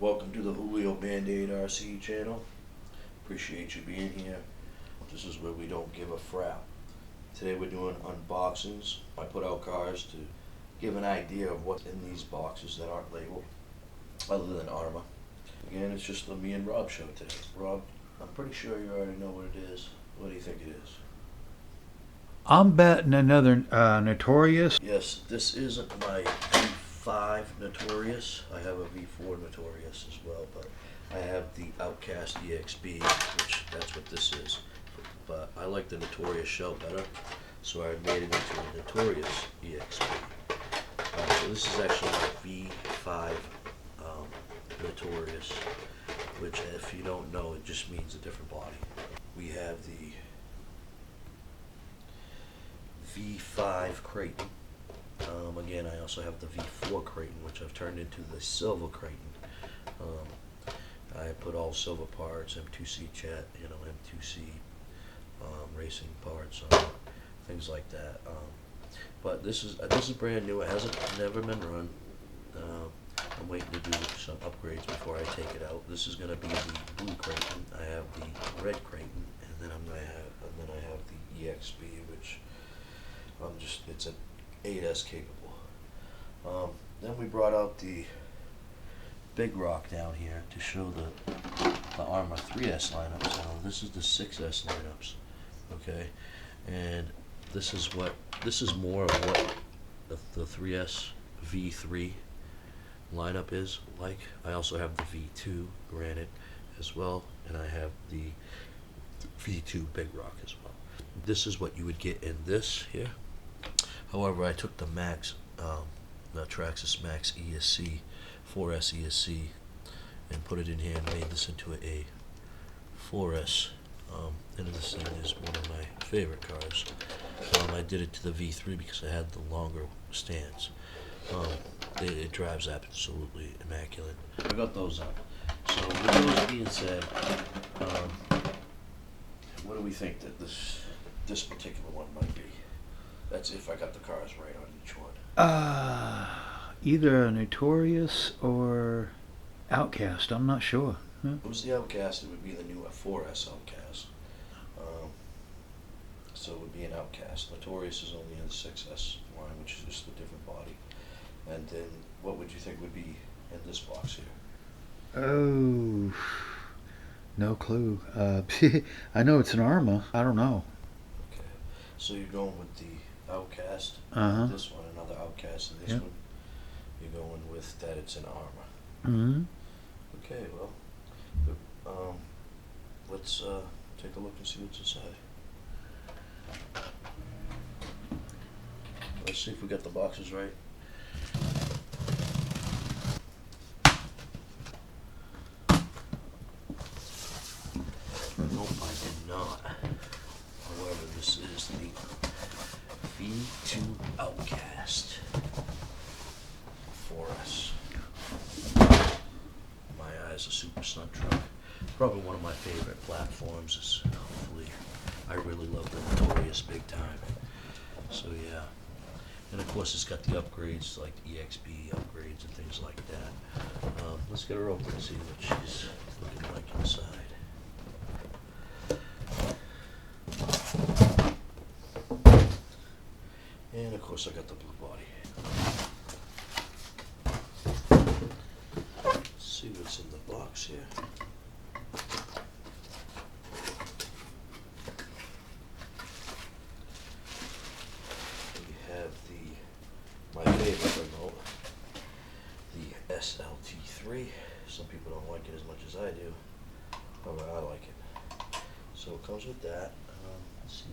Welcome to the Julio Band-Aid RC channel. Appreciate you being here. This is where we don't give a frap. Today we're doing unboxings. I put out cars to give an idea of what's in these boxes that aren't labeled, other than Arrma. Again, it's just the me and Rob show today. Rob, I'm pretty sure you already know what it is. What do you think it is? I'm betting another Notorious. Yes, this isn't my V5 Notorious. I have a V4 Notorious as well, but I have the Outcast EXB, which that's what this is. But I like the Notorious shell better, so I made it into a Notorious EXB. So this is actually my V5 Notorious, which if you don't know, it just means a different body. We have the V5 Kraton. Again, I also have the V4 Kraton, which I've turned into the silver Kraton. I put all silver parts, M2C chat, M2C racing parts, things like that. But this is brand new. It hasn't never been run. I'm waiting to do some upgrades before I take it out. This is going to be the blue Kraton. I have the red Kraton, and then I have the EXB, which it's an 8S capable. Then we brought out the big rock down here to show the Arrma 3S lineups. Now this is the 6S lineups, okay, and this is more of what the 3S V3 lineup is like. I also have the V2 Granite as well, and I have the V2 Big Rock as well. This is what you would get in this here. However, I took the Max, the Traxxas Max ESC, 4S ESC, and put it in here and made this into a 4S. And this thing is one of my favorite cars. I did it to the V3 because I had the longer stands. It drives absolutely immaculate. I got those up. So with those being said, what do we think that this particular one might be? That's if I got the cars right on each one. Either a Notorious or Outcast. I'm not sure. If it was the Outcast, it would be the new 4S Outcast. So it would be an Outcast. Notorious is only in the 6S line, which is just a different body. And then what would you think would be in this box here? Oh, no clue. I know it's an Arrma. I don't know. Okay. So you're going with the Outcast. This one, another Outcast, and this one. You're going with that it's an Arrma. Okay, well, let's take a look and see what's inside. Let's see if we got the boxes right. Nope, I did not. However, this is the V2 Outcast 4S. My eyes, a super stunt truck. Probably one of my favorite platforms. Is hopefully, I really love the Notorious big time. So yeah, and of course it's got the upgrades like the EXB upgrades and things like that. Let's get her open and see what she's looking like inside. And of course I got the blue body. Let's see what's in the box here. We have my favorite remote, the SLT3. Some people don't like it as much as I do. However, I like it. So it comes with that. Let's see,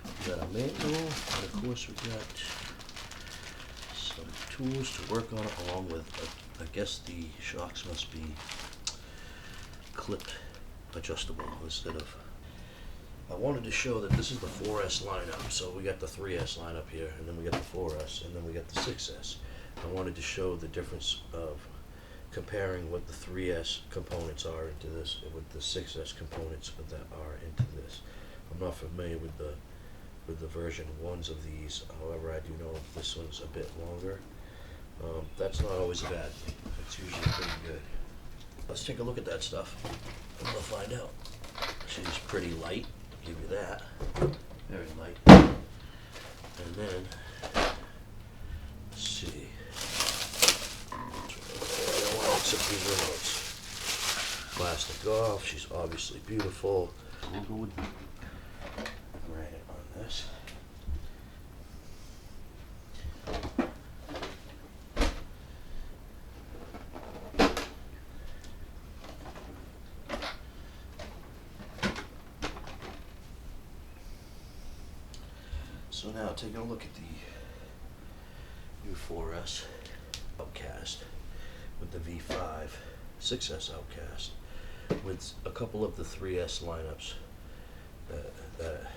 we got a manual, and of course we got some tools to work on it, along with, I guess the shocks must be clipped adjustable instead of. I wanted to show that this is the 4S lineup, so we got the 3S lineup here, and then we got the 4S, and then we got the 6S. I wanted to show the difference of comparing what the 3S components are into this and what the 6S components that are into this. I'm not familiar with the version 1s of these, however I do know this one's a bit longer. That's not always a bad thing. It's usually pretty good. Let's take a look at that stuff, and we'll find out. She's pretty light, I'll give you that. Very light. And then, let's see. I don't want to accept these remotes. Plastic off, she's obviously beautiful. We'll go with Granite on this. So now taking a look at the new 4S Outcast with the V5 6S Outcast with a couple of the 3S lineups that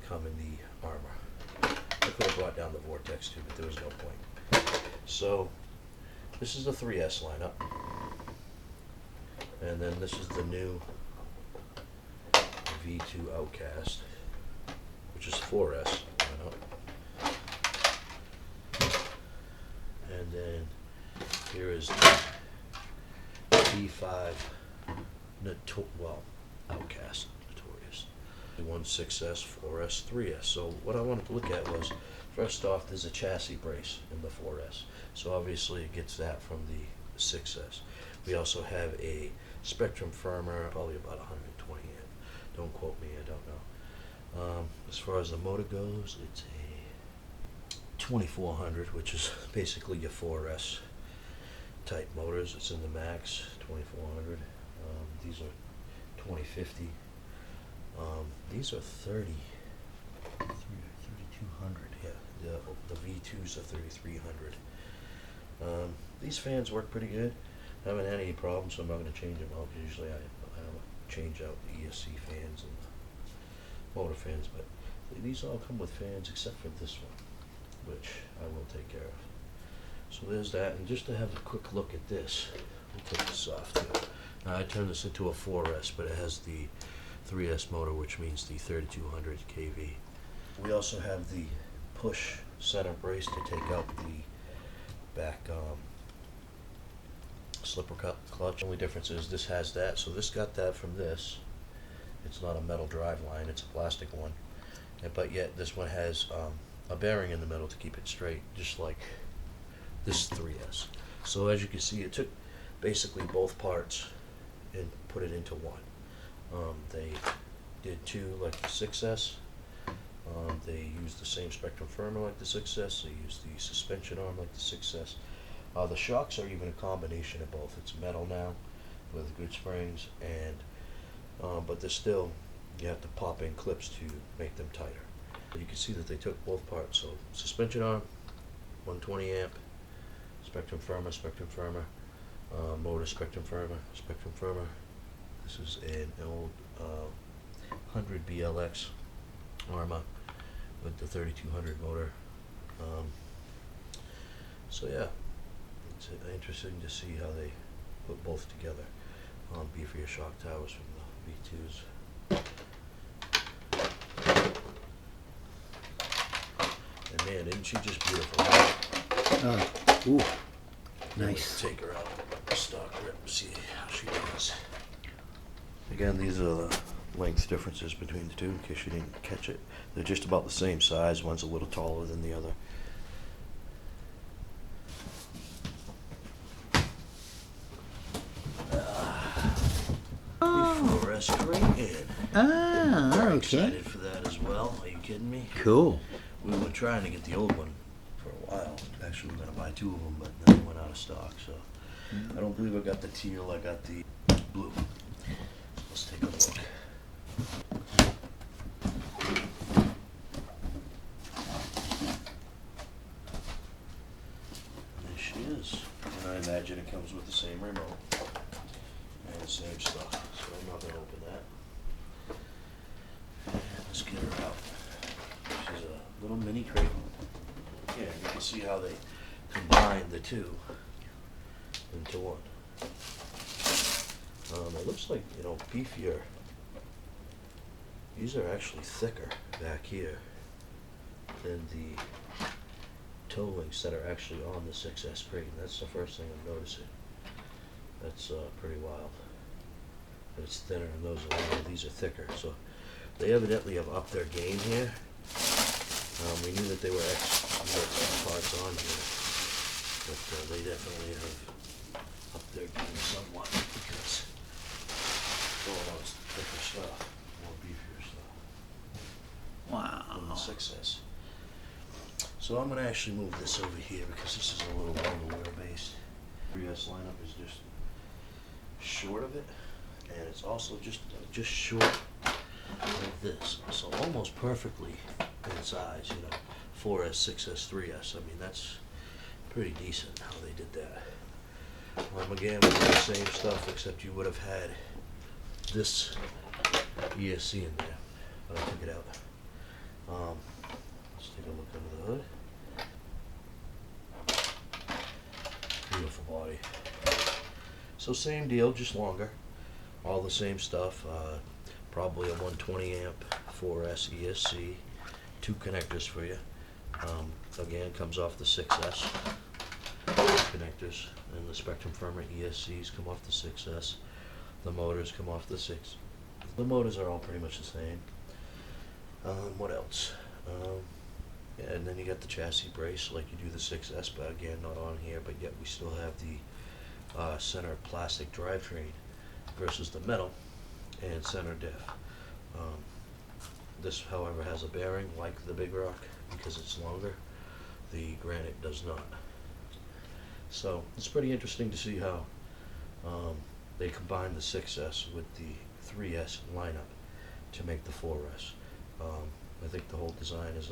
come in the Arrma. I could have brought down the Vortex too, but there was no point. So this is the 3S lineup, and then this is the new V2 Outcast, which is 4S lineup. And then here is the V5 Outcast Notorious. The 6S, 4S, 3S. So what I wanted to look at was, first off, there's a chassis brace in the 4S. So obviously it gets that from the 6S. We also have a Spectrum firmer, probably about 120 amp. Don't quote me, I don't know. As far as the motor goes, it's a 2400, which is basically your 4S type motors. It's in the max 2400. These are 2050. These are 3200. Yeah, the V2s are 3300. These fans work pretty good. I haven't had any problems, so I'm not going to change them out. Usually I change out the ESC fans and the motor fans, but these all come with fans except for this one, which I will take care of. So there's that, and just to have a quick look at this, we'll take this off too. Now I turned this into a 4S, but it has the 3S motor, which means the 3200 kV. We also have the push center brace to take out the back slipper clutch. The only difference is this has that, so this got that from this. It's not a metal drive line, it's a plastic one. But yet this one has a bearing in the middle to keep it straight, just like this 3S. So as you can see, it took basically both parts and put it into one. They did two like the 6S. They used the same Spectrum firmer like the 6S. They used the suspension arm like the 6S. The shocks are even a combination of both. It's metal now with good springs, and but they're still, you have to pop in clips to make them tighter. You can see that they took both parts. So suspension arm, 120 amp, Spectrum firmer, motor Spectrum firmer. This is an old 100 BLX Arrma with the 3200 motor. So yeah, it's interesting to see how they put both together. Beefier shock towers from the V2s. And man, isn't she just beautiful? Ooh, nice. Take her out, stock her up, and see how she does. Again, these are the length differences between the two, in case you didn't catch it. They're just about the same size. One's a little taller than the other. Before us, Kraton. Okay. Excited for that as well. Are you kidding me? Cool. We were trying to get the old one for a while. Actually, we were going to buy two of them, but then they went out of stock. So I don't believe I got the teal. I got the blue. Let's take a look. There she is. And I imagine it comes with the same remote and the same stuff. So I'm not going to open that. Let's get her out. She's a little mini Kraton. Yeah, you can see how they combine the two into one. It looks like, beefier. These are actually thicker back here than the toe links that are actually on the 6S Kraton. That's the first thing I'm noticing. That's pretty wild. But it's thinner and those are longer. These are thicker. So they evidently have upped their game here. We knew that they were extra parts on here, but they definitely have upped their game somewhat because all those thicker stuff, more beefier stuff. Wow. Than the 6S. So I'm going to actually move this over here because this is a little longer wheelbase. 3S lineup is just short of it, and it's also just short of this. So almost perfectly in size, you know, 4S, 6S, 3S. I mean, that's pretty decent how they did that. Again, we did the same stuff, except you would have had this ESC in there, but I took it out. Let's take a look under the hood. Beautiful body. So same deal, just longer. All the same stuff. Probably a 120 amp 4S ESC. 2 connectors for you. Again, comes off the 6S. Connectors. And the Spectrum Firmer ESCs come off the 6S. The motors come off the 6. The motors are all pretty much the same. What else? Yeah, and then you got the chassis brace like you do the 6S, but again, not on here, but yet we still have the center plastic drivetrain versus the metal and center diff. This, however, has a bearing like the Big Rock because it's longer. The Granite does not. So it's pretty interesting to see how they combine the 6S with the 3S lineup to make the 4S. I think the whole design is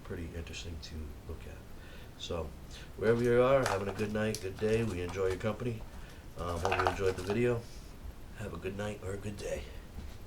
pretty interesting to look at. So wherever you are, having a good night, good day, we enjoy your company. Hope you enjoyed the video. Have a good night or a good day.